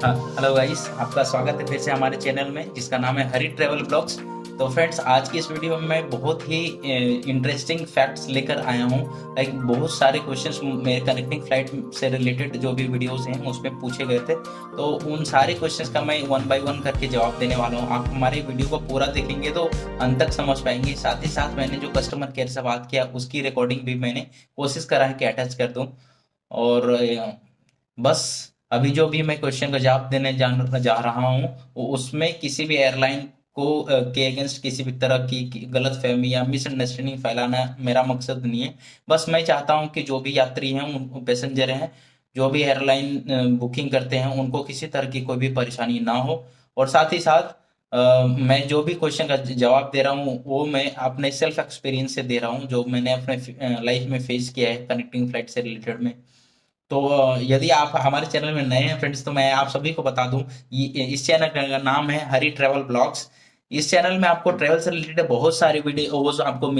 हाँ, hello guys, आपका स्वागत है फिर से हमारे चैनल में जिसका नाम है हरी ट्रेवल ब्लॉग्स। तो फ्रेंड्स, आज की इस वीडियो में मैं बहुत ही इंटरेस्टिंग फैक्ट्स लेकर आया हूँ। लाइक बहुत सारे क्वेश्चंस मेरे कनेक्टिंग फ्लाइट से रिलेटेड जो भी वीडियोस हैं उसमें पूछे गए थे। तो उन सारे क्वेश्चंस का मैं वन बाय वन करके जवाब देने वाला हूँ। आप हमारे वीडियो को पूरा देखेंगे तो अंत तक समझ पाएंगे। साथ ही साथ मैंने जो कस्टमर केयर से बात किया उसकी रिकॉर्डिंग भी मैंने कोशिश करा है कि अटैच कर दूँ। और बस अभी जो भी मैं क्वेश्चन का जवाब देने जा रहा हूँ वो उसमें किसी भी एयरलाइन को के अगेंस्ट किसी भी तरह की गलत फहमी या मिसअंडरस्टैंडिंग फैलाना मेरा मकसद नहीं है। बस मैं चाहता हूँ कि जो भी यात्री हैं उन पैसेंजर हैं जो भी एयरलाइन बुकिंग करते हैं उनको किसी तरह की कोई भी परेशानी ना हो। और साथ ही साथ मैं जो भी क्वेश्चन का जवाब दे रहा हूँ वो मैं अपने सेल्फ एक्सपीरियंस से दे रहा हूँ जो मैंने अपने लाइफ में फेस किया है कनेक्टिंग फ्लाइट से रिलेटेड में। तो यदि आप हमारे चैनल में नए हैं फ्रेंड्स तो मैं आप सभी को बता दूं ये इस चैनल का नाम है हरी ट्रैवल ब्लॉग्स। इस चैनल में आपको ट्रैवल से रिलेटेड बहुत सारी वीडियोस आपको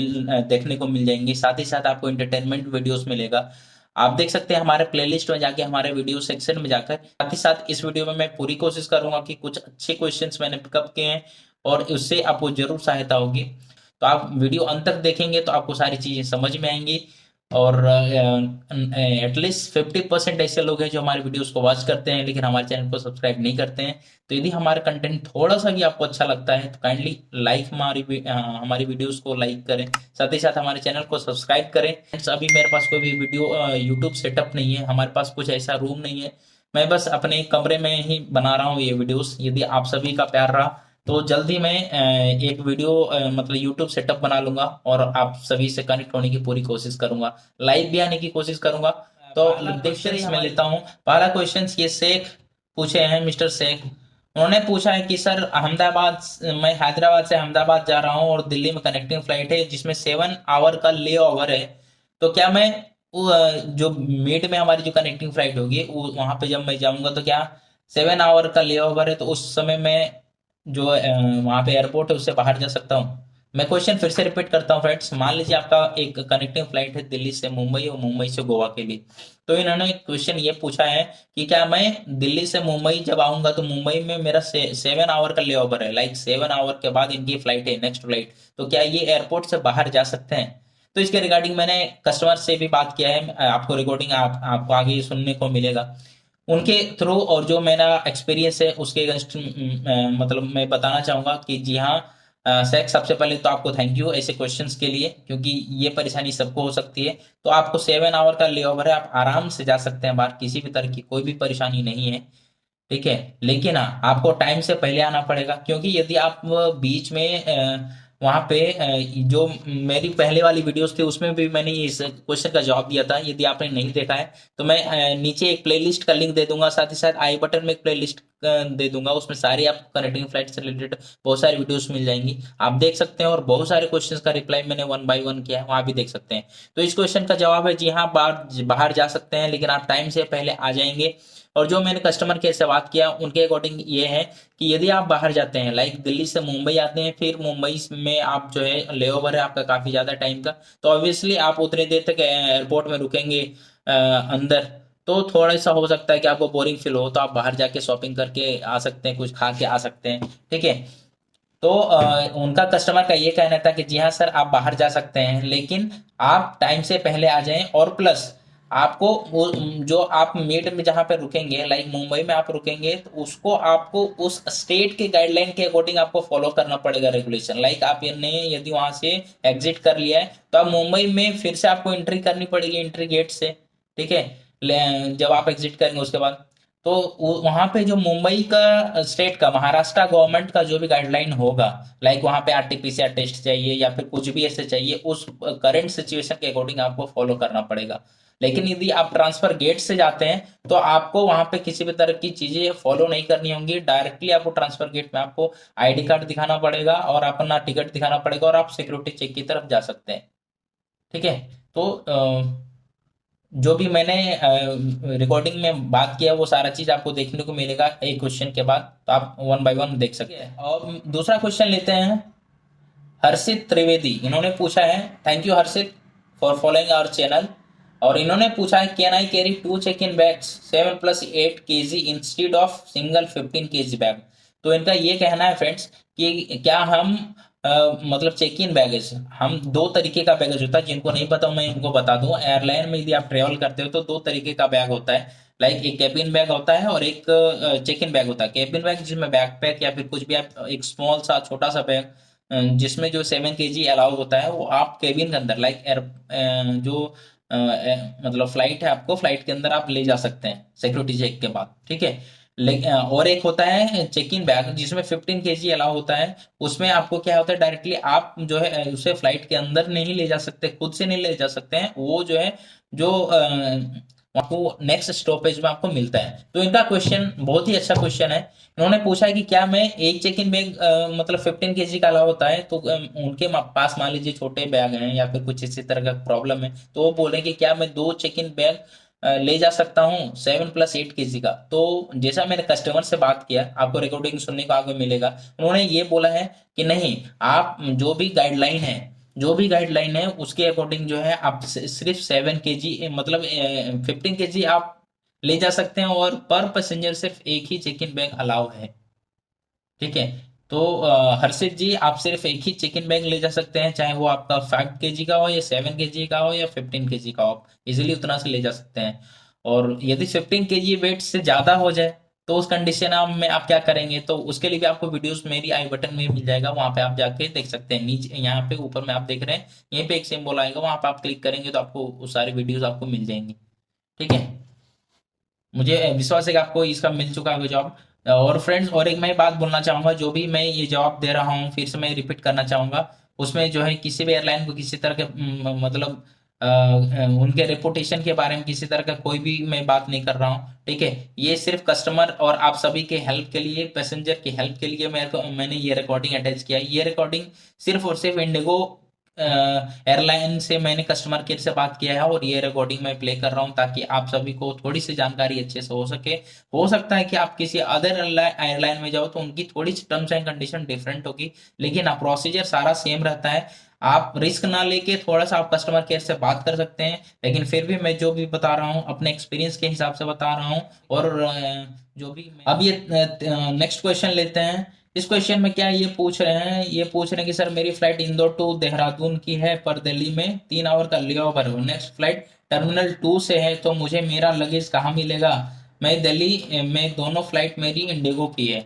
देखने को मिल जाएंगी। साथ ही साथ आपको एंटरटेनमेंट वीडियोस मिलेगा। आप देख सकते हैं हमारे प्लेलिस्ट में जाके हमारे वीडियो सेक्शन में जाकर। साथ ही साथ इस वीडियो में मैं पूरी कोशिश करूंगा कि कुछ अच्छे क्वेश्चंस मैंने पिकअप किए हैं और उससे आपको जरूर सहायता होगी। तो आप वीडियो अंत तक देखेंगे तो आपको सारी चीजें समझ में आएंगी। और एटलीस्ट 50% ऐसे लोग हैं जो हमारे वीडियोस को वॉच करते हैं लेकिन हमारे चैनल को सब्सक्राइब नहीं करते हैं। तो यदि हमारा कंटेंट थोड़ा सा भी आपको अच्छा लगता है तो काइंडली लाइक हमारी वीडियोस को लाइक करें। साथ ही साथ हमारे चैनल को सब्सक्राइब करें। Friends, अभी मेरे पास कोई भी वीडियो यूट्यूब सेटअप नहीं है। हमारे पास कुछ ऐसा रूम नहीं है। मैं बस अपने कमरे में ही बना रहा हूँ ये वीडियोस। यदि आप सभी का प्यार रहा तो जल्दी मैं एक वीडियो मतलब यूट्यूब सेटअप बना लूंगा और आप सभी से कनेक्ट होने की पूरी कोशिश करूंगा। लाइव भी आने की कोशिश करूंगा। तो क्वेश्चन मैं लेता हूँ। पहला क्वेश्चन ये शेख पूछे हैं, मिस्टर शेख। उन्होंने पूछा है कि सर अहमदाबाद मैं हैदराबाद से अहमदाबाद जा रहा हूँ और दिल्ली में कनेक्टिंग फ्लाइट है जिसमें 7 आवर का ले ओवर है। तो क्या मैं जो मीट में हमारी जो कनेक्टिंग फ्लाइट होगी वहां पे जब मैं जाऊंगा तो क्या 7 आवर का ले ओवर है तो उस समय मैं जो वहां पे एयरपोर्ट है उससे बाहर जा सकता हूँ। मैं क्वेश्चन फिर से रिपीट करता हूँ फ्रेंड्स। मान लीजिए आपका एक कनेक्टिंग फ्लाइट है दिल्ली से मुंबई और मुंबई से गोवा के लिए। तो इन्होंने क्वेश्चन ये पूछा है कि क्या मैं दिल्ली से मुंबई जब आऊंगा तो मुंबई में मेरा 7 आवर का ले ओवर है। लाइक 7 आवर के बाद इनकी फ्लाइट है नेक्स्ट फ्लाइट। तो क्या ये एयरपोर्ट से बाहर जा सकते हैं? तो इसके रिगार्डिंग मैंने कस्टमर से भी बात किया है। आपको रिकॉर्डिंग आपको आगे सुनने को मिलेगा उनके थ्रू। और जो मेरा एक्सपीरियंस है उसके अगेंस्ट मतलब मैं बताना चाहूंगा कि जी हाँ सैक, सबसे पहले तो आपको थैंक यू ऐसे क्वेश्चंस के लिए क्योंकि ये परेशानी सबको हो सकती है। तो आपको 7 आवर का ले ओवर है, आप आराम से जा सकते हैं बाहर, किसी भी तरह की कोई भी परेशानी नहीं है। ठीक है, लेकिन हाँ आपको टाइम से पहले आना पड़ेगा क्योंकि यदि आप बीच में वहां पे जो मेरी पहले वाली वीडियोस थी उसमें भी मैंने इस क्वेश्चन का जवाब दिया था। यदि आपने नहीं देखा है तो मैं नीचे एक प्लेलिस्ट का लिंक दे दूंगा। साथ ही साथ आई बटन में एक प्लेलिस्ट दे दूंगा। उसमें सारी आप कनेक्टिंग फ्लाइट से रिलेटेड बहुत सारी वीडियोस मिल जाएंगी, आप देख सकते हैं। और बहुत सारे क्वेश्चंस का रिप्लाई मैंने वन बाय वन किया है, वहां भी देख सकते हैं। तो इस क्वेश्चन का जवाब है जी हाँ, बाहर बाहर जा सकते हैं लेकिन आप टाइम से पहले आ जाएंगे। और जो मैंने कस्टमर केयर से बात किया उनके अकॉर्डिंग ये है कि यदि आप बाहर जाते हैं लाइक दिल्ली से मुंबई आते हैं फिर मुंबई में आप जो है ले ओवर है आपका काफी ज्यादा टाइम का। तो ऑब्वियसली आप उतनी देर तक एयरपोर्ट में रुकेंगे अंदर। तो थोड़ा सा हो सकता है कि आपको बोरिंग फील हो तो आप बाहर जाके शॉपिंग करके आ सकते हैं, कुछ खा के आ सकते हैं। ठीक है, तो उनका कस्टमर का ये कहना था कि जी हाँ सर आप बाहर जा सकते हैं लेकिन आप टाइम से पहले आ जाएं। और प्लस आपको जो आप मीट में जहाँ पे रुकेंगे लाइक मुंबई में आप रुकेंगे तो उसको आपको उस स्टेट के गाइडलाइन के अकॉर्डिंग आपको फॉलो करना पड़ेगा रेगुलेशन। लाइक आप ने यदि वहां से एग्जिट कर लिया है तो अब मुंबई में फिर से आपको एंट्री करनी पड़ेगी एंट्री गेट से। ठीक है, जब आप एग्जिट करेंगे उसके बाद तो वहां पे जो मुंबई का स्टेट का महाराष्ट्र गवर्नमेंट का जो भी गाइडलाइन होगा लाइक वहां पे आरटीपीसीआर टेस्ट चाहिए या फिर कुछ भी ऐसे चाहिए उस करंट सिचुएशन के अकॉर्डिंग आपको फॉलो करना पड़ेगा। लेकिन यदि आप ट्रांसफर गेट से जाते हैं तो आपको वहां पे किसी भी तरह की चीजें फॉलो नहीं करनी होंगी। डायरेक्टली आपको ट्रांसफर गेट में आपको आईडी कार्ड दिखाना पड़ेगा और अपना टिकट दिखाना पड़ेगा और आप सिक्योरिटी चेक की तरफ जा सकते हैं। ठीक है, तो जो भी मैंने रिकॉर्डिंग में बात किया वो सारा चीज आपको देखने को मिलेगा एक क्वेश्चन के बाद। तो आप वन बाय वन देख सकते हैं। और दूसरा क्वेश्चन लेते हैं हर्षित त्रिवेदी। इन्होंने पूछा है, thank you Harshit for following our channel. और इन्होंने पूछा है can I carry 2 check in bags 7+8 kg instead of single 15 kg bag. तो इनका ये कहना है फ्रेंड्स कि क्या हम मतलब चेक इन बैगेज, हम दो तरीके का बैगेज होता है, जिनको नहीं पता मैं इनको बता दूं। एयरलाइन में यदि आप ट्रेवल करते हो तो दो तरीके का बैग होता है, लाइक एक कैबिन बैग होता है और एक चेक इन बैग होता है। कैबिन बैग जिसमें बैकपैक या फिर कुछ भी आप एक स्मॉल सा छोटा सा बैग जिसमें जो 7 kg अलाउ होता है, वो आप केबिन के अंदर लाइक एयर जो मतलब फ्लाइट है, आपको फ्लाइट के अंदर आप ले जा सकते हैं सिक्योरिटी चेक के बाद, ठीक है। लेकिन और एक होता है चेक इन बैग जिसमें 15 kg अलाउ होता है। उसमें आपको क्या होता है, डायरेक्टली आप जो है उसे फ्लाइट के अंदर नहीं ले जा सकते, खुद से नहीं ले जा सकते हैं, वो जो है जो आपको नेक्स्ट स्टॉपेज में आपको मिलता है। तो इनका क्वेश्चन बहुत ही अच्छा क्वेश्चन है। इन्होंने पूछा है कि क्या मैं एक चेक इन बैग मतलब 15 kg का अलाउ होता है, तो उनके पास मान लीजिए छोटे बैग हैं या फिर कुछ इसी तरह का प्रॉब्लम है, तो वो बोले कि क्या मैं दो चेक इन बैग ले जा सकता हूँ 7+8 kg का। तो जैसा मैंने कस्टमर से बात किया, आपको रिकॉर्डिंग सुनने को आगे मिलेगा, उन्होंने ये बोला है कि नहीं, आप जो भी गाइडलाइन है उसके अकॉर्डिंग जो है आप सिर्फ 7 kg मतलब 15 kg आप ले जा सकते हैं, और पर पैसेंजर सिर्फ एक ही चेक इन बैग अलाउ है, ठीक है। तो हर्षित जी, आप सिर्फ एक ही चिकन बैग ले जा सकते हैं, चाहे वो आपका 5 kg का हो या 7 kg का हो या 15 kg का हो, आप इजिली उतना से ले जा सकते हैं। और यदि 15 kg वेट से ज्यादा हो जाए तो उस कंडीशन में आप क्या करेंगे, तो उसके लिए भी आपको वीडियोस मेरी आई बटन में मिल जाएगा, वहां पे आप जाके देख सकते हैं। नीचे यहाँ पे ऊपर में आप देख रहे हैं, यहीं पे एक सिंबल आएगा, वहां पे आप क्लिक करेंगे तो आपको वो सारी वीडियोस आपको मिल जाएंगी, ठीक है। मुझे विश्वास है कि आपको इसका मिल चुका होगा जवाब। और फ्रेंड्स, और एक मैं बात बोलना चाहूंगा, जो भी मैं ये जवाब दे रहा हूँ फिर से मैं रिपीट करना चाहूंगा, उसमें जो है किसी भी एयरलाइन को किसी तरह के मतलब उनके रेपुटेशन के बारे में किसी तरह का कोई भी मैं बात नहीं कर रहा हूँ, ठीक है। ये सिर्फ कस्टमर और आप सभी के हेल्प के लिए, पैसेंजर की हेल्प के लिए मैंने ये रिकॉर्डिंग अटैच किया है। ये रिकॉर्डिंग सिर्फ और सिर्फ इंडिगो एयरलाइन से मैंने कस्टमर केयर से बात किया है, और ये रिकॉर्डिंग मैं प्ले कर रहा हूं ताकि आप सभी को थोड़ी सी जानकारी अच्छे से हो सके। हो सकता है कि आप किसी अदर एयरलाइन में जाओ तो उनकी थोड़ी सी टर्म्स एंड कंडीशन डिफरेंट होगी, लेकिन हाँ, प्रोसीजर सारा सेम रहता है। आप रिस्क ना लेके थोड़ा सा आप कस्टमर केयर से बात कर सकते हैं, लेकिन फिर भी मैं जो भी बता रहा हूँ अपने एक्सपीरियंस के हिसाब से बता रहा हूँ। और जो भी अब ये नेक्स्ट क्वेश्चन लेते हैं। इस क्वेश्चन में क्या ये पूछ रहे हैं, ये पूछ रहे हैं कि सर मेरी फ्लाइट इंदौर टू देहरादून की है, पर दिल्ली में 3 आवर का लेओवर हो, नेक्स्ट फ्लाइट टर्मिनल 2 से है, तो मुझे मेरा लगेज कहाँ मिलेगा। मैं दिल्ली में, दोनों फ्लाइट मेरी इंडिगो की है।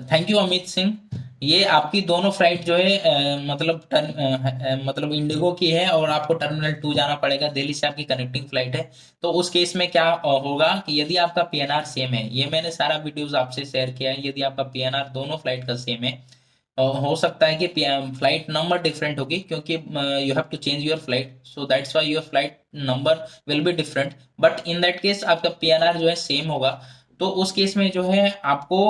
Thank you Amit Singh. ये आपकी दोनों फ्लाइट जो है मतलब इंडिगो की है, और आपको टर्मिनल 2 जाना पड़ेगा, दिल्ली से आपकी कनेक्टिंग फ्लाइट है। तो उस केस में क्या होगा कि यदि आपका पीएनआर सेम है, ये मैंने सारा वीडियोस आपसे शेयर किया है, यदि आपका पीएनआर दोनों फ्लाइट का सेम है, हो सकता है कि फ्लाइट नंबर डिफरेंट होगी, क्योंकि you have to change your flight, so that's why your flight number will be different. But in that case आपका पीएनआर जो है सेम होगा। तो उस केस में जो है आपको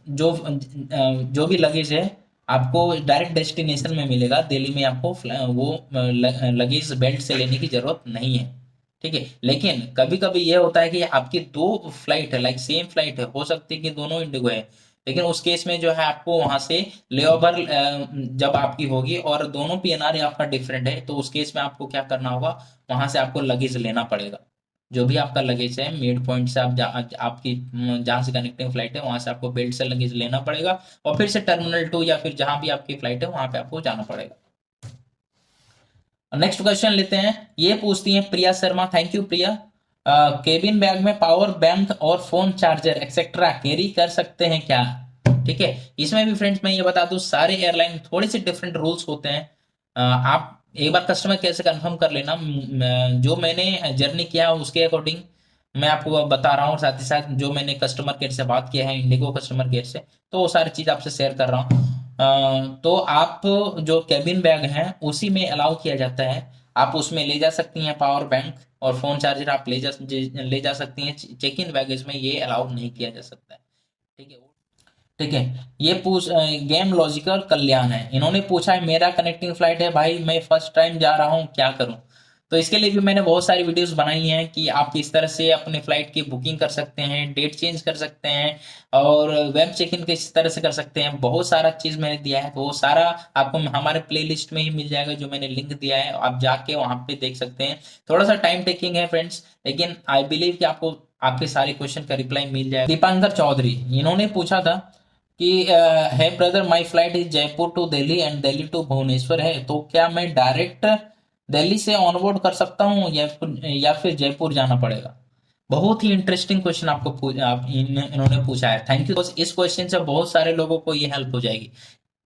जो भी लगेज है आपको डायरेक्ट डेस्टिनेशन में मिलेगा, दिल्ली में आपको वो लगेज बेल्ट से लेने की जरूरत नहीं है, ठीक है। लेकिन कभी कभी ये होता है कि आपकी दो फ्लाइट है, लाइक सेम फ्लाइट है, हो सकती है कि दोनों इंडिगो है, लेकिन उस केस में जो है आपको वहां से लेओवर जब आपकी होगी और दोनों पीएनआर आपका डिफरेंट है, तो उस केस में आपको क्या करना होगा, वहां से आपको लगेज लेना पड़ेगा। जो भी आपका लगेज है मिड पॉइंट से आपकी जहां से कनेक्टिंग फ्लाइट है वहां से आपको बेल्ट से लगेज लेना पड़ेगा, और फिर से टर्मिनल 2 या फिर जहां भी आपकी फ्लाइट है वहां पे आपको जाना पड़ेगा। नेक्स्ट क्वेश्चन लेते हैं। ये पूछती है Priya Sharma, thank you Priya. Cabin bag में पावर बैंक और फोन चार्जर एक्सेट्रा कैरी कर सकते हैं क्या, ठीक है। इसमें भी फ्रेंड्स मैं ये बता दूं, सारे एयरलाइन थोड़े से डिफरेंट रूल्स होते हैं। आप एक बार कस्टमर केयर से कंफर्म कर लेना। जो मैंने जर्नी किया उसके अकॉर्डिंग मैं आपको बता रहा हूँ, साथ ही साथ जो मैंने कस्टमर केयर से बात किया है, इंडिगो कस्टमर केयर से, तो वो सारी चीज आपसे शेयर कर रहा हूँ। तो आप जो कैबिन बैग है उसी में अलाउ किया जाता है, आप उसमें ले जा सकती हैं पावर बैंक और फोन चार्जर आप ले जा सकती हैं। चेक इन बैगेज में ये अलाउ नहीं किया जा सकता है, ठीक है। ठीक है। ये पूछ गेम लॉजिकल कल्याण है, इन्होंने पूछा है मेरा कनेक्टिंग फ्लाइट है भाई, मैं फर्स्ट टाइम जा रहा हूँ क्या करूँ। तो तो इसके लिए भी मैंने बहुत सारी वीडियोस बनाई हैं कि आप किस तरह से अपने फ्लाइट की बुकिंग कर सकते हैं, डेट चेंज कर सकते हैं और वेब चेक इन किस तरह से कर सकते हैं। बहुत सारा चीज मैंने दिया है, तो वो सारा आपको हमारे प्लेलिस्ट में ही मिल जाएगा, जो मैंने लिंक दिया है, आप जाके वहां पे देख सकते हैं। थोड़ा सा टाइम टेकिंग है फ्रेंड्स, लेकिन आई बिलीव कि आपको आपके सारे क्वेश्चन का रिप्लाई मिल जाएगा। दीपांकर चौधरी, इन्होंने पूछा था कि है brother, my flight is Jaipur to Delhi and Delhi to Bhubaneswar है, तो क्या मैं डायरेक्ट दिल्ली से ऑनबोर्ड कर सकता हूँ या फिर जयपुर जाना पड़ेगा? बहुत ही इंटरेस्टिंग क्वेश्चन इन्होंने पूछा है। Thank you. इस क्वेश्चन से बहुत सारे लोगों को ये हेल्प हो जाएगी।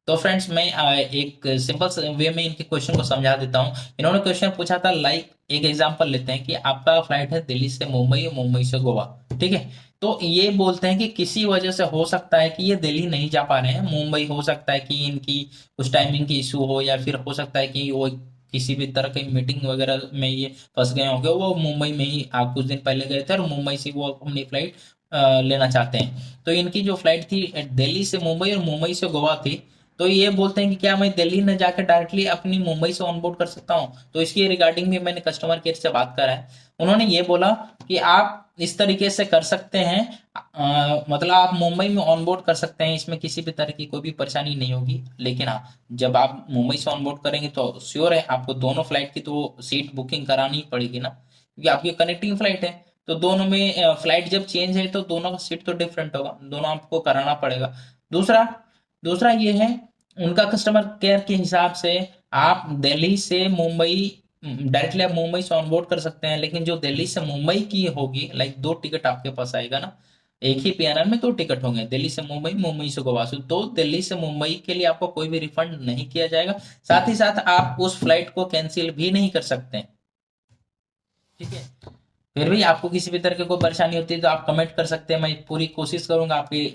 तो फ्रेंड्स, मैं एक सिंपल वे में इनके क्वेश्चन को समझा देता हूँ। इन्होंने क्वेश्चन पूछा था, लाइक एक एग्जांपल लेते हैं कि आपका फ्लाइट है दिल्ली से मुंबई और मुंबई से गोवा, ठीक है। तो ये बोलते हैं कि किसी वजह से हो सकता है कि ये दिल्ली नहीं जा पा रहे हैं, मुंबई हो सकता है कि इनकी कुछ टाइमिंग की इशू हो, या फिर हो सकता है कि वो किसी भी तरह की मीटिंग वगैरह में ये फंस गए होंगे। वो मुंबई में ही आप कुछ दिन पहले गए थे और मुंबई से वो अपनी फ्लाइट लेना चाहते हैं। तो इनकी जो फ्लाइट थी दिल्ली से मुंबई और मुंबई से गोवा थी। तो ये बोलते हैं कि क्या मैं दिल्ली न जाकर डायरेक्टली अपनी मुंबई से ऑनबोर्ड कर सकता हूँ? तो इसकी रिगार्डिंग भी मैंने कस्टमर केयर से बात करा है। उन्होंने ये बोला कि आप इस तरीके से कर सकते हैं, मतलब आप मुंबई में ऑनबोर्ड कर सकते हैं, इसमें किसी भी तरह की कोई भी परेशानी नहीं होगी। लेकिन हाँ, जब आप मुंबई से ऑनबोर्ड करेंगे तो श्योर है आपको दोनों फ्लाइट की तो सीट बुकिंग करानी ही पड़ेगी ना, क्योंकि आपकी कनेक्टिंग फ्लाइट है। तो दोनों में फ्लाइट जब चेंज है तो दोनों का सीट तो डिफरेंट होगा, दोनों आपको कराना पड़ेगा। दूसरा दूसरा ये है, उनका कस्टमर केयर के हिसाब से आप दिल्ली से मुंबई डायरेक्टली आप मुंबई से ऑनबोर्ड कर सकते हैं, लेकिन जो दिल्ली से मुंबई की होगी, लाइक दो टिकट आपके पास आएगा ना, एक ही पीएनआर में दो टिकट होंगे, दिल्ली से मुंबई, मुंबई से गोवा। तो दिल्ली से मुंबई के लिए आपको कोई भी रिफंड नहीं किया जाएगा। साथ ही साथ आप उस फ्लाइट को कैंसिल भी नहीं कर सकते हैं, ठीक है। फिर भी आपको किसी भी तरह की कोई परेशानी होती है तो आप कमेंट कर सकते हैं, मैं पूरी कोशिश करूंगा आपकी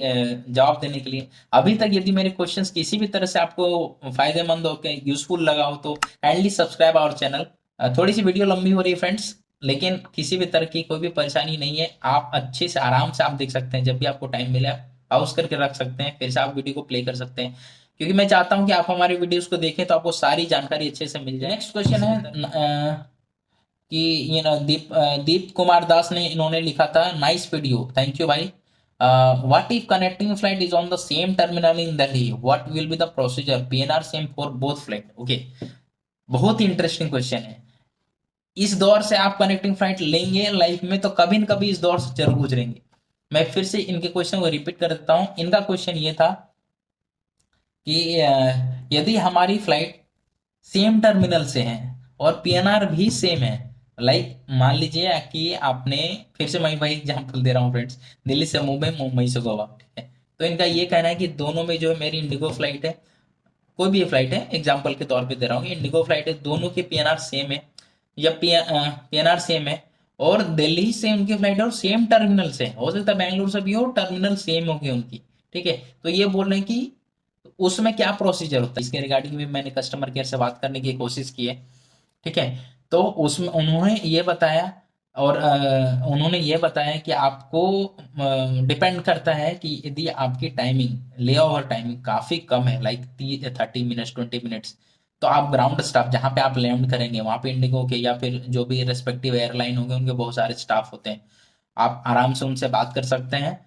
जवाब देने के लिए। अभी तक यदि मेरे क्वेश्चंस किसी भी तरह से आपको फायदेमंद हो के यूजफुल लगा हो तो काइंडली सब्सक्राइब आवर चैनल। थोड़ी सी वीडियो लंबी हो रही है फ्रेंड्स, लेकिन किसी भी तरह की कोई भी परेशानी नहीं है। आप अच्छे से आराम से आप देख सकते हैं, जब भी आपको टाइम मिले आप पॉज करके रख सकते हैं, फिर से आप वीडियो को प्ले कर सकते हैं, क्योंकि मैं चाहता हूं कि आप हमारी वीडियोस को देखें तो आपको सारी जानकारी अच्छे से मिल जाए। नेक्स्ट क्वेश्चन है कि दीप कुमार दास ने इन्होंने लिखा था, नाइस वीडियो, थैंक यू भाई। What if connecting flight is on the same terminal in Delhi, what will be the procedure, PNR same for both flight? Okay, बहुत ही इंटरेस्टिंग क्वेश्चन है। इस दौर से आप कनेक्टिंग फ्लाइट लेंगे लाइफ में तो कभी न कभी इस दौर से जरूर गुजरेंगे। मैं फिर से इनके क्वेश्चन को रिपीट कर देता हूं। इनका क्वेश्चन ये था कि यदि हमारी फ्लाइट सेम टर्मिनल से है और पीएनआर भी सेम है, लाइक मान लीजिए कि आपने, फिर से मैं वही एग्जांपल दे रहा हूँ फ्रेंड्स, दिल्ली से मुंबई, मुंबई से गोवा, ठीक है। तो इनका ये कहना है कि दोनों में जो है मेरी इंडिगो फ्लाइट है, कोई भी फ्लाइट है, एग्जाम्पल के तौर पे दे रहा हूँ, इंडिगो फ्लाइट है, दोनों के पीएनआर सेम है, या पीएनआर सेम है, और दिल्ली से उनकी फ्लाइट है और सेम टर्मिनल से है, हो सकता है बैंगलोर से भी हो, टर्मिनल सेम होगी उनकी, ठीक है। तो ये बोल रहे हैं कि उसमें क्या प्रोसीजर होता है, इसके रिगार्डिंग भी मैंने कस्टमर केयर से बात करने की कोशिश की है, ठीक है। तो उसमें उन्होंने ये बताया, और उन्होंने ये बताया कि आपको डिपेंड करता है कि यदि आपकी टाइमिंग, ले ओवर टाइमिंग काफ़ी कम है, लाइक 30 मिनट्स 20 मिनट्स, तो आप ग्राउंड स्टाफ जहाँ पे आप लैंड करेंगे वहाँ पे इंडिगो के या फिर जो भी रेस्पेक्टिव एयरलाइन होंगे उनके बहुत सारे स्टाफ होते हैं, आप आराम से उनसे बात कर सकते हैं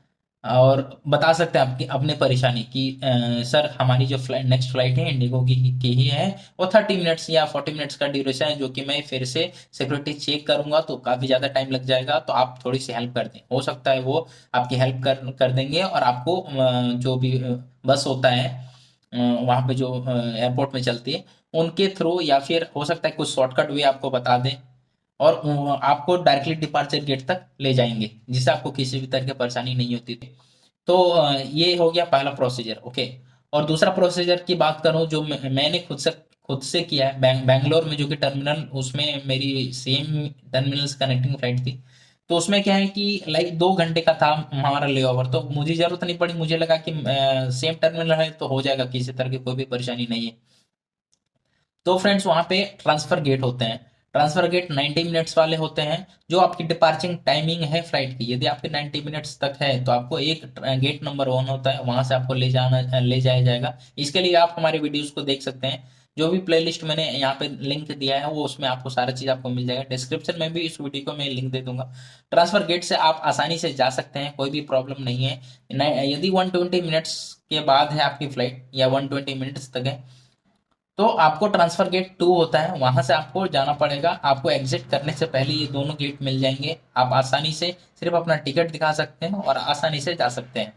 और बता सकते हैं आपकी अपने परेशानी कि सर हमारी जो नेक्स्ट फ्लाइट है इंडिगो की ही है, वो 30 मिनट्स या 40 मिनट्स का ड्यूरेशन है, जो कि मैं फिर से सिक्योरिटी चेक करूंगा तो काफ़ी ज़्यादा टाइम लग जाएगा, तो आप थोड़ी सी हेल्प कर दें। हो सकता है वो आपकी हेल्प कर देंगे और आपको जो भी बस होता है वहाँ पे जो एयरपोर्ट में चलती है उनके थ्रू, या फिर हो सकता है कुछ शॉर्टकट वे आपको बता दें और आपको डायरेक्टली डिपार्चर गेट तक ले जाएंगे, जिससे आपको किसी भी तरह की परेशानी नहीं होती थी। तो ये हो गया पहला प्रोसीजर, ओके। और दूसरा प्रोसीजर की बात करूं जो मैंने खुद से किया है, बैंगलोर में जो कि टर्मिनल, उसमें मेरी सेम टर्मिनल से कनेक्टिंग फ्लाइट थी। तो उसमें क्या है कि लाइक 2 घंटे का था हमारा ले ओवर, तो मुझे जरूरत नहीं पड़ी, मुझे लगा कि सेम टर्मिनल है तो हो जाएगा, किसी तरह की कोई भी परेशानी नहीं है। तो फ्रेंड्स वहां पे ट्रांसफर गेट होते हैं, ट्रांसफर गेट 90 मिनट्स वाले होते हैं, जो आपकी डिपार्चिंग टाइमिंग है फ्लाइट की, यदि आपके 90 मिनट्स तक है तो आपको एक गेट नंबर 1 होता है, वहां से आपको ले जाया जाएगा। इसके लिए आप हमारे वीडियोस को देख सकते हैं, जो भी प्लेलिस्ट मैंने यहाँ पे लिंक दिया है वो उसमें आपको सारा चीज़ आपको मिल जाएगा। डिस्क्रिप्शन में भी इस वीडियो को मैं लिंक दे दूंगा। ट्रांसफर गेट से आप आसानी से जा सकते हैं, कोई भी प्रॉब्लम नहीं है। यदि 120 मिनट्स के बाद है आपकी फ्लाइट या 120 मिनट्स तक है तो आपको ट्रांसफर गेट 2 होता है, वहां से आपको जाना पड़ेगा। आपको एग्जिट करने से पहले ये दोनों गेट मिल जाएंगे। आप आसानी से सिर्फ अपना टिकट दिखा सकते हैं और आसानी से जा सकते हैं।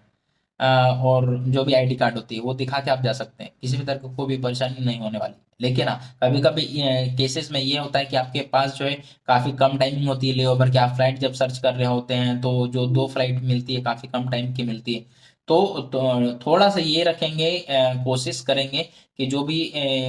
और जो भी आईडी कार्ड होती है वो दिखा के आप जा सकते हैं, किसी भी तरह की कोई भी परेशानी नहीं होने वाली। लेकिन हाँ, कभी कभी केसेस में ये होता है कि आपके पास जो है काफ़ी कम टाइमिंग होती है ले ओवर की। आप फ्लाइट जब सर्च कर रहे होते हैं तो जो 2 फ्लाइट मिलती है काफ़ी कम टाइम की मिलती है। तो थोड़ा सा ये रखेंगे, कोशिश करेंगे कि जो भी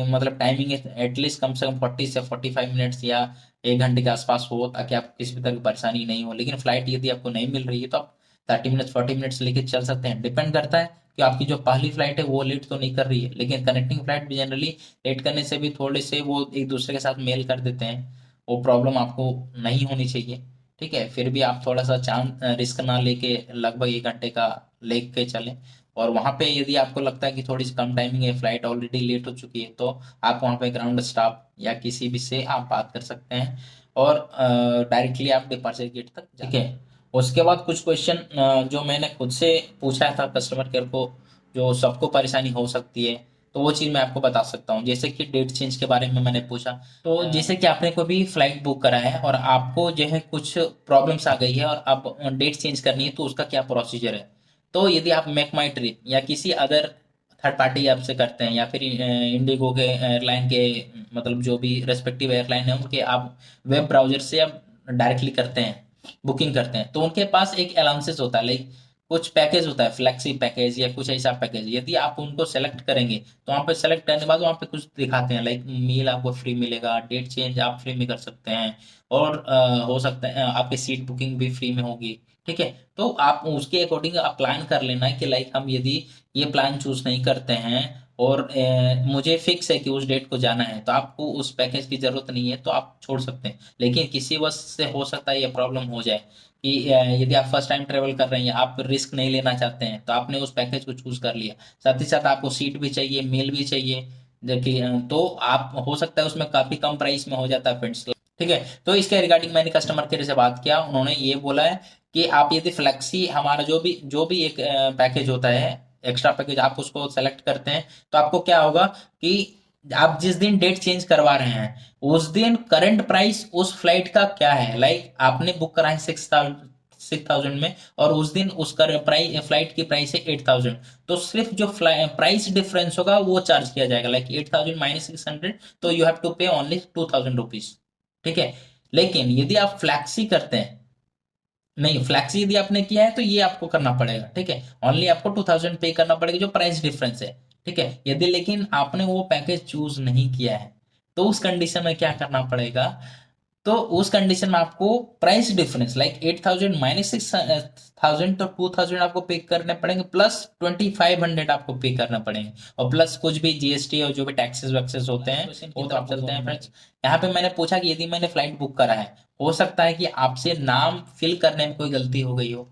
मतलब टाइमिंग है एटलीस्ट कम से कम 40 से 45 मिनट्स या 1 घंटे के आसपास हो, ताकि आपको किसी भी तरह की परेशानी नहीं हो। लेकिन फ्लाइट यदि आपको नहीं मिल रही है तो आप 30 मिनट्स 40 मिनट्स लेके चल सकते हैं। डिपेंड करता है कि आपकी जो पहली फ्लाइट है वो लेट तो नहीं कर रही है। लेकिन कनेक्टिंग फ्लाइट भी जनरली लेट करने से भी थोड़े से वो एक दूसरे के साथ मेल कर देते हैं। वो प्रॉब्लम आपको नहीं होनी चाहिए। ठीक है, फिर भी आप थोड़ा सा चांस रिस्क ना लेके लगभग 1 घंटे का लेके चलें। और वहाँ पे यदि आपको लगता है कि थोड़ी सी कम टाइमिंग है, फ्लाइट ऑलरेडी लेट हो चुकी है, तो आप वहाँ पे ग्राउंड स्टाफ या किसी भी से आप बात कर सकते हैं और डायरेक्टली आप डिपार्चर गेट तक। ठीक है, उसके बाद कुछ क्वेश्चन जो मैंने खुद से पूछा था कस्टमर केयर को, जो सबको परेशानी हो सकती है, तो वो चीज़ मैं आपको बता सकता हूँ। जैसे कि डेट चेंज के बारे में मैंने पूछा, तो जैसे कि आपने कोई भी फ्लाइट बुक करा है और आपको जो है कुछ प्रॉब्लम्स आ गई है और अब डेट चेंज करनी है, तो उसका क्या प्रोसीजर है। तो यदि आप मेक माई ट्रिप या किसी अदर थर्ड पार्टी ऐप से करते हैं या फिर इंडिगो के एयरलाइन के, मतलब जो भी रेस्पेक्टिव एयरलाइन है उनके आप वेब ब्राउजर से आप डायरेक्टली करते हैं, बुकिंग करते हैं, तो उनके पास एक अलाउंसेस होता है। लाइक कुछ पैकेज होता है, फ्लेक्सी पैकेज या कुछ ऐसा पैकेज। यदि आप उनको सेलेक्ट करेंगे तो वहाँ पे सेलेक्ट करने के बाद वहाँ पे कुछ दिखाते हैं, लाइक मील आपको फ्री मिलेगा, डेट चेंज आप फ्री में कर सकते हैं और हो सकता है आपकी सीट बुकिंग भी फ्री में होगी। ठीक है, तो आप उसके अकॉर्डिंग आप प्लान कर लेना है कि लाइक हम यदि ये प्लान चूज नहीं करते हैं और मुझे फिक्स है कि उस डेट को जाना है, तो आपको उस पैकेज की जरूरत नहीं है, तो आप छोड़ सकते हैं। लेकिन किसी वजह से हो सकता है ये प्रॉब्लम हो जाए कि यदि आप फर्स्ट टाइम ट्रेवल कर रहे हैं, आप रिस्क नहीं लेना चाहते हैं, तो आपने उस पैकेज को चूज कर लिया, साथ ही साथ आपको सीट भी चाहिए, मील भी चाहिए, देखिए तो आप हो सकता है उसमें काफी कम प्राइस में हो जाता है फ्रेंड्स। ठीक है, तो इसके रिगार्डिंग मैंने कस्टमर केयर से बात किया, उन्होंने ये बोला है कि आप यदि फ्लेक्सी हमारा जो भी एक पैकेज होता है, एक्स्ट्रा पैकेज, आप उसको सेलेक्ट करते हैं, तो आपको क्या होगा कि आप जिस दिन डेट चेंज करवा रहे हैं उस दिन करंट प्राइस उस फ्लाइट का क्या है। लाइक आपने बुक करा है 6,000 में और उस दिन उसका प्राइस, फ्लाइट की प्राइस है 8,000, तो सिर्फ जो प्राइस डिफरेंस होगा वो चार्ज किया जाएगा। लाइक 8,000 माइनस 600, तो यू हैव टू पे ओनली 2,000 रुपीज। ठीक है, लेकिन यदि आप फ्लैक्सी करते हैं, नहीं फ्लैक्सी यदि आपने किया है तो ये आपको करना पड़ेगा। ठीक है, ओनली आपको 2,000 पे करना पड़ेगा जो प्राइस डिफरेंस है। ठीक है, यदि लेकिन आपने वो पैकेज चूज नहीं किया है तो उस कंडीशन में क्या करना पड़ेगा, तो उस कंडीशन में आपको प्राइस डिफरेंस लाइक 8,000 माइनस 6,000, तो 2,000 आपको पे करने पड़ेंगे, प्लस 2,500 आपको पे करना पड़ेंगे, और प्लस कुछ भी जीएसटी और जो भी टैक्सेस वैक्सेस होते हैं वो तो आप चलते हैं फ्रेंड्स। यहाँ पे मैंने पूछा कि यदि मैंने फ्लाइट बुक करा है, हो सकता है कि आपसे नाम फिल करने में कोई गलती हो गई हो।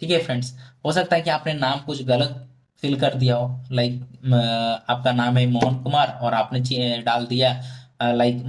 ठीक है फ्रेंड्स, हो सकता है कि आपने नाम कुछ गलत फिल कर दिया हो। लाइक आपका नाम है मोहन कुमार और आपने डाल दिया लाइक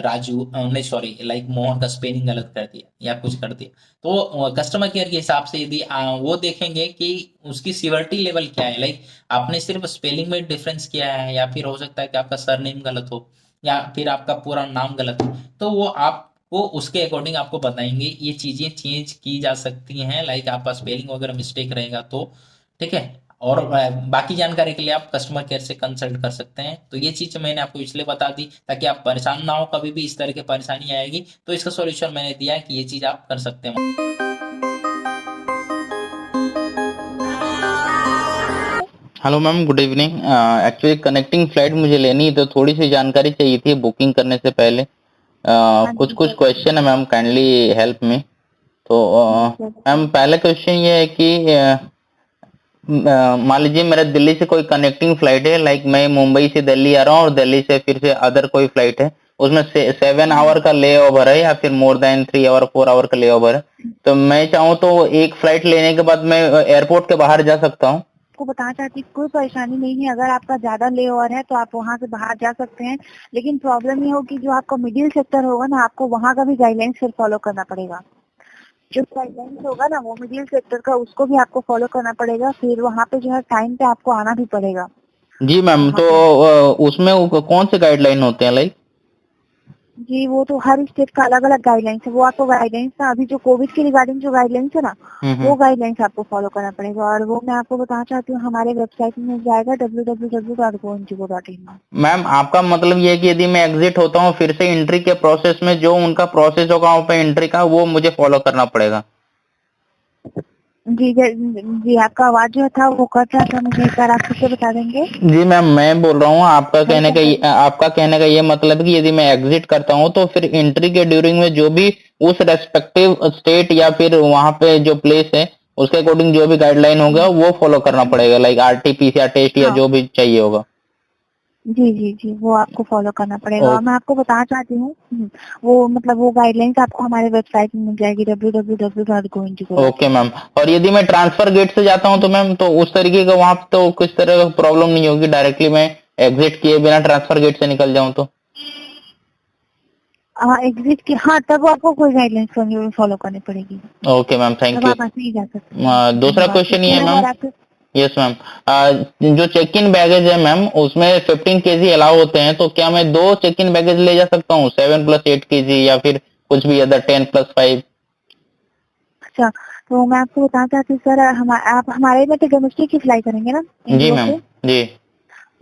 राजू, नहीं सॉरी, लाइक मोहन का स्पेलिंग गलत कर दिया या कुछ कर दिया, तो कस्टमर केयर के हिसाब से यदि वो देखेंगे कि उसकी सिवियरिटी लेवल क्या है। लाइक आपने सिर्फ स्पेलिंग में डिफरेंस किया है या फिर हो सकता है कि आपका सरनेम गलत हो या फिर आपका पूरा नाम गलत हो, तो वो आप वो उसके अकॉर्डिंग आपको बताएंगे। ये चीजें चेंज की जा सकती हैं, लाइक आपका स्पेलिंग वगैरह मिस्टेक रहेगा तो। ठीक है, और बाकी जानकारी के लिए आप कस्टमर केयर से कंसल्ट कर सकते हैं। तो ये चीज मैंने आपको इसलिए बता दी ताकि आप परेशान ना हो, कभी भी इस तरह की परेशानी आएगी तो इसका सॉल्यूशन मैंने दिया है कि ये चीज आप कर सकते हैं। Hello ma'am, good evening. Actually connecting flight मुझे लेनी है तो थोड़ी सी जानकारी चाहिए थी बुकिंग करने से पहले। कुछ कुछ क्वेश्चन है मैम, काइंडली हेल्प मी। तो मैम पहला क्वेश्चन ये है कि मान लीजिए मेरा दिल्ली से कोई कनेक्टिंग फ्लाइट है, लाइक मैं मुंबई से दिल्ली आ रहा हूँ और दिल्ली से फिर से अदर कोई फ्लाइट है, उसमें 7 आवर का ले ओवर है या फिर मोर देन 3 आवर 4 आवर का ले ओवर है, तो मैं चाहूँ तो एक फ्लाइट लेने के बाद मैं एयरपोर्ट के बाहर जा सकता हूँ। आपको बताना चाहती हूँ कोई परेशानी नहीं है। अगर आपका ज्यादा ले ओवर है तो आप वहाँ से बाहर जा सकते हैं, लेकिन प्रॉब्लम ये होगी जो आपका मिडिल सेक्टर होगा ना, आपको वहाँ का भी गाइडलाइंस फिर फॉलो करना पड़ेगा। जो गाइडलाइंस होगा ना वो मिडिल सेक्टर का, उसको भी आपको फॉलो करना पड़ेगा। फिर वहाँ पे जो है टाइम पे आपको आना भी पड़ेगा जी मैम, वहाँ तो पे। उसमें कौन से गाइडलाइन होते हैं लाइक? जी वो तो हर स्टेट का अलग अलग गाइडलाइंस है। वो आपको गाइडलाइंस ना, अभी जो कोविड के रिगार्डिंग जो गाइडलाइंस है ना, वो गाइडलाइंस आपको फॉलो करना पड़ेगा। और वो मैं आपको बताना चाहती हूँ हमारे वेबसाइट में मिल जाएगा www.goindigo.in में। मैम आपका मतलब ये है कि यदि मैं एग्जिट होता हूँ फिर से एंट्री के प्रोसेस में जो उनका प्रोसेस होगा वहाँ पे एंट्री का, वो मुझे फॉलो करना पड़ेगा? जी आपका आवाज जो था वो कट रहा था, मुझे एक बार आप फिर से बता देंगे? जी मैम, मैं बोल रहा हूँ सही कह रहे हैं। आपका कहने का ये मतलब है कि यदि मैं एग्जिट करता हूँ तो फिर एंट्री के ड्यूरिंग में जो भी उस रेस्पेक्टिव स्टेट या फिर वहाँ पे जो प्लेस है उसके अकॉर्डिंग जो भी गाइडलाइन होगा वो फॉलो करना पड़ेगा, लाइक आरटीपीसीआर टेस्ट या हाँ जो भी चाहिए होगा। जी वो आपको फॉलो करना पड़ेगा। ओ, और मैं आपको बताना चाहती हूँ वो मतलब वो गाइडलाइंस आपको हमारे वेबसाइट में मिल जाएगी ओके www.goindigo.in। मैम। और यदि मैं ट्रांसफर गेट से जाता हूँ तो मैम तो उस तरीके का वहाँ तो किस तरह का प्रॉब्लम नहीं होगी, डायरेक्टली मैं एग्जिट किए बिना ट्रांसफर गेट से निकल जाऊँ तो? एग्जिट की, हाँ तब आपको कोई गाइडलाइंस फॉलो करनी पड़ेगी, ओके मैम, थैंक तब यू। आप ऐसे ही जा सकते हैं। दूसरा धन्यवाद। क्वेश्चन ये इसके है अलावा मैम। और आपके यस मैम, जो चेक इन बैगेज है मैम उसमें 15 केजी अलाउ होते हैं, तो क्या मैं 2 चेक इन बैगेज ले जा सकता हूँ, 7+8 केजी या फिर कुछ भी अदर 10+5? अच्छा, तो मैं आपको बताना चाहती हूँ सर, आप हमारे में तो डोमेस्टिक ही फ्लाई करेंगे ना जी इंडिगो मैम। से? जी।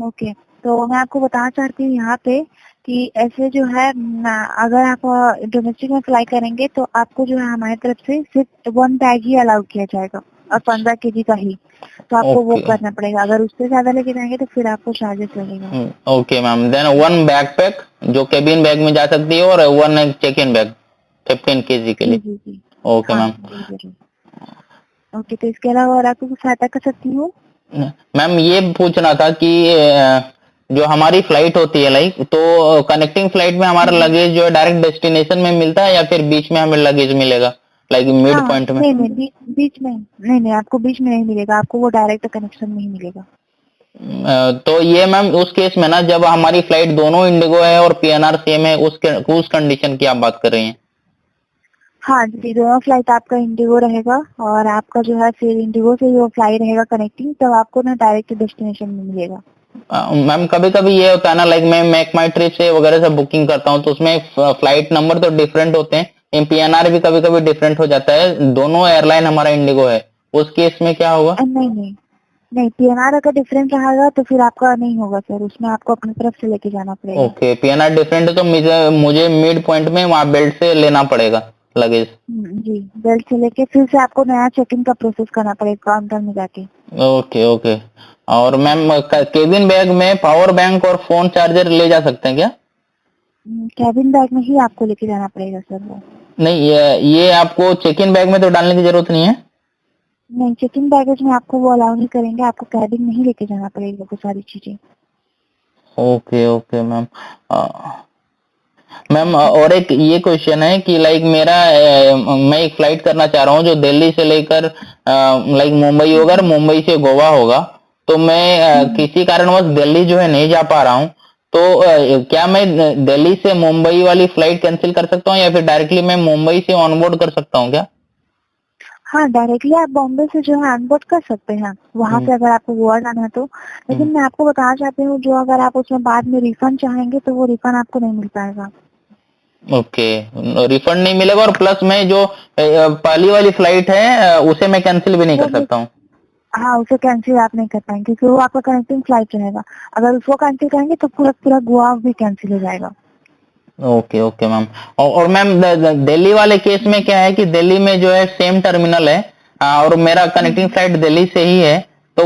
ओके, तो मैं आपको बताना चाहती हूँ यहाँ पे कि ऐसे जो है अगर आप डोमेस्टिक में फ्लाई करेंगे तो आपको जो है हमारी तरफ से सिर्फ 1 बैग ही अलाउ किया जाएगा और 15 केजी का ही, तो आपको वो ओके। करना पड़ेगा। अगर उससे ज्यादा लेके जाएंगे तो फिर आपको चार्जेस लगेगा। ओके मैम, देन 1 बैकपैक जो केबिन बैग में जा सकती है और 1 चेक इन बैग 15 केजी के लिए। जी ओके हाँ मैम। जी जरूर। ओके, तो इसके अलावा और आपको कुछ सहायता कर सकती हूँ? मैम ये पूछना था कि जो हमारी फ्लाइट होती है लाइक, तो कनेक्टिंग फ्लाइट में हमारा लगेज जो है डायरेक्ट डेस्टिनेशन में मिलता है या फिर बीच में हमें लगेज मिलेगा, लाइक मिड हाँ पॉइंट में? नहीं बीच में नहीं आपको बीच में नहीं मिलेगा, आपको वो डायरेक्ट कनेक्शन में ही मिलेगा। तो ये मैम उस केस में ना, जब हमारी फ्लाइट दोनों इंडिगो है और पीएनआर सेम है, उस कंडीशन की आप बात कर रही हैं? हाँ जी, दोनों फ्लाइट आपका इंडिगो रहेगा और आपका जो है फिर इंडिगो से जो फ्लाइट रहेगा कनेक्टिंग, तब आपको ना डायरेक्ट डेस्टिनेशन में मिलेगा। मैम कभी कभी ये होता है ना, लाइक मैं मेक माई ट्रिप से वगैरह से बुकिंग करता हूँ तो उसमें फ्लाइट नंबर तो डिफरेंट होते हैं, लेकिन पीएनआर भी कभी कभी डिफरेंट हो जाता है, दोनों एयरलाइन हमारा इंडिगो है, उस केस में क्या होगा? नहीं पीएनआर अगर डिफरेंट रहेगा तो फिर आपका नहीं होगा सर, उसमें आपको अपनी तरफ से लेके जाना पड़ेगा। ओके, पीएनआर डिफरेंट है तो मुझे मिड पॉइंट में वहां बेल्ट से लेना पड़ेगा लगेज? जी, बेल्ट से लेके फिर से आपको नया चेक इन का प्रोसेस करना पड़ेगा काउंटर में जाके। Okay okay. और मैम केबिन बैग में पावर बैंक और फोन चार्जर ले जा सकते हैं क्या? कैबिन बैग में ही आपको लेके जाना पड़ेगा सर वो। नहीं, ये आपको चेक इन बैग में तो डालने की जरूरत नहीं है? नहीं, चेक इन बैगेज में आपको वो अलाउ नहीं करेंगे, आपको कैबिन में ही लेके जाना पड़ेगा वो सारी चीजें। Okay okay ma'am. मैम और एक ये क्वेश्चन है कि लाइक मैं एक फ्लाइट करना चाह रहा हूँ जो दिल्ली से लेकर लाइक मुंबई होगा और मुंबई से गोवा होगा, तो मैं किसी कारणवश दिल्ली जो है नहीं जा पा रहा हूँ, तो क्या मैं दिल्ली से मुंबई वाली फ्लाइट कैंसिल कर सकता हूँ या फिर डायरेक्टली मैं मुंबई से ऑनबोर्ड कर सकता हूँ क्या? हाँ डायरेक्टली आप बॉम्बे से जो है अनबोर्ड कर सकते हैं वहाँ से, अगर आपको गोवा जाना है तो। लेकिन मैं आपको बताना चाहती हूँ जो अगर आप उसमें बाद में रिफंड चाहेंगे तो वो रिफंड आपको नहीं मिल पाएगा। ओके, रिफंड नहीं मिलेगा, और प्लस में जो पहली वाली फ्लाइट है उसे मैं कैंसिल भी नहीं वो कर सकता हूँ? हाँ उसे कैंसिल आप नहीं कर पाएंगे क्योंकि वो आपका कनेक्टिंग फ्लाइट रहेगा। अगर उसको कैंसिल करेंगे तो पूरा पूरा गोवा भी कैंसिल हो जाएगा। Okay okay ma'am. और मैम दिल्ली वाले केस में क्या है कि दिल्ली में जो है सेम टर्मिनल है, और मेरा कनेक्टिंग फ्लाइट दिल्ली से ही है, तो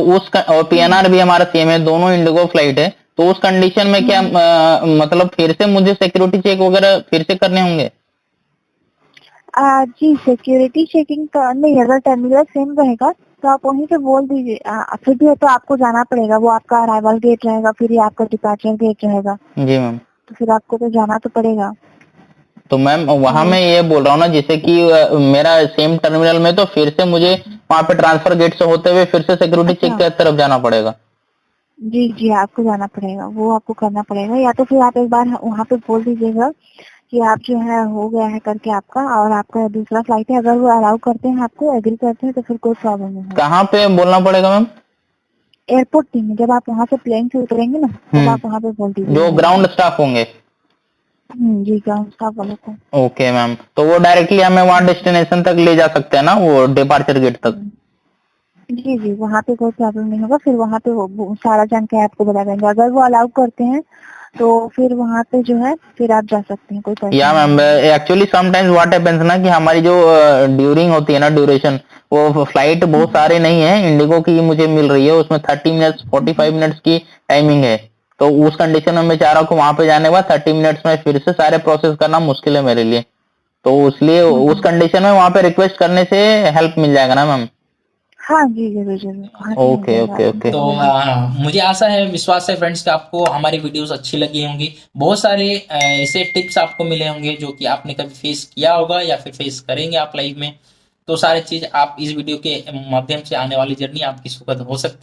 और पीएनआर भी हमारा सेम है, दोनों इंडिगो फ्लाइट है, तो उस कंडीशन में क्या मतलब फिर से मुझे सिक्योरिटी चेक वगैरह फिर से करने होंगे? जी सिक्योरिटी चेकिंग का नहीं, अगर टर्मिनल सेम रहेगा तो आप वहीं पे बोल दीजिए। फिर भी तो आपको जाना पड़ेगा, वो आपका अराइवल गेट रहेगा फिर ये आपका डिपार्चर गेट रहेगा, जी मैम। तो फिर आपको तो जाना तो पड़ेगा। तो मैम वहां मैं ये बोल रहा हूँ ना, जैसे कि मेरा सेम टर्मिनल में तो फिर से मुझे वहाँ पे ट्रांसफर गेट से होते हुए फिर से सिक्योरिटी चेक अच्छा। की तरफ जाना पड़ेगा? जी जी, आपको जाना पड़ेगा, वो आपको करना पड़ेगा, या तो फिर आप एक बार वहाँ पे बोल दीजिएगा कि आप जो है हो गया है करके आपका, और आपका दूसरा फ्लाइट है, अगर वो अलाउ करते हैं, आपको एग्री करते हैं, तो फिर कोई प्रॉब्लम नहीं है। कहाँ पे बोलना पड़ेगा मैम? एयरपोर्ट टीम में, जब आप वहाँ से प्लेन से उतरेंगे ना, तब आप वहाँ पे बोल दीजिएगा। जो ग्राउंड स्टाफ होंगे? जी, ग्राउंड स्टाफ वालों को। ओके मैम, तो वो डायरेक्टली हमें वहाँ डेस्टिनेशन तक ले जा सकते हैं ना, वो डिपार्चर गेट तक? जी जी, वहाँ पे कोई प्रॉब्लम नहीं होगा, फिर वहाँ पे वो सारा जान के आपको बता देंगे, अगर वो अलाउ करते हैं तो फिर वहाँ पे जो है फिर आप जा सकते हैं, कोई परेशानी या मैम, नहीं है। एक्चुअली समटाइम्स व्हाट हैपेंस ना कि हमारी जो ड्यूरिंग होती है ना, ड्यूरेशन, वो फ्लाइट बहुत सारे नहीं है इंडिगो की मुझे मिल रही है, उसमें 30 मिनट्स 45 मिनट्स की टाइमिंग है। तो उस कंडीशन में मैं चाह रहा हूँ कि वहां पे जाने के बाद 30 मिनट्स में फिर से सारे प्रोसेस करना मुश्किल है मेरे लिए, तो इसलिए उस कंडीशन में वहां पे रिक्वेस्ट करने से हेल्प मिल जाएगा ना मैम? हाँ जी, जरूर जरूर, वहाँ से मिल ओके जाएगा ओके आपको, ओके। तो मुझे आशा है, विश्वास है फ्रेंड्स कि आपको हमारी वीडियोस अच्छी लगी होंगी। बहुत सारे ऐसे टिप्स आपको मिले होंगे जो कि आपने कभी फेस किया होगा या फिर फेस करेंगे आप लाइफ में। तो सारी चीज आप इस वीडियो के माध्यम से आने वाली जर्नी आपकी सुखद हो सकती है।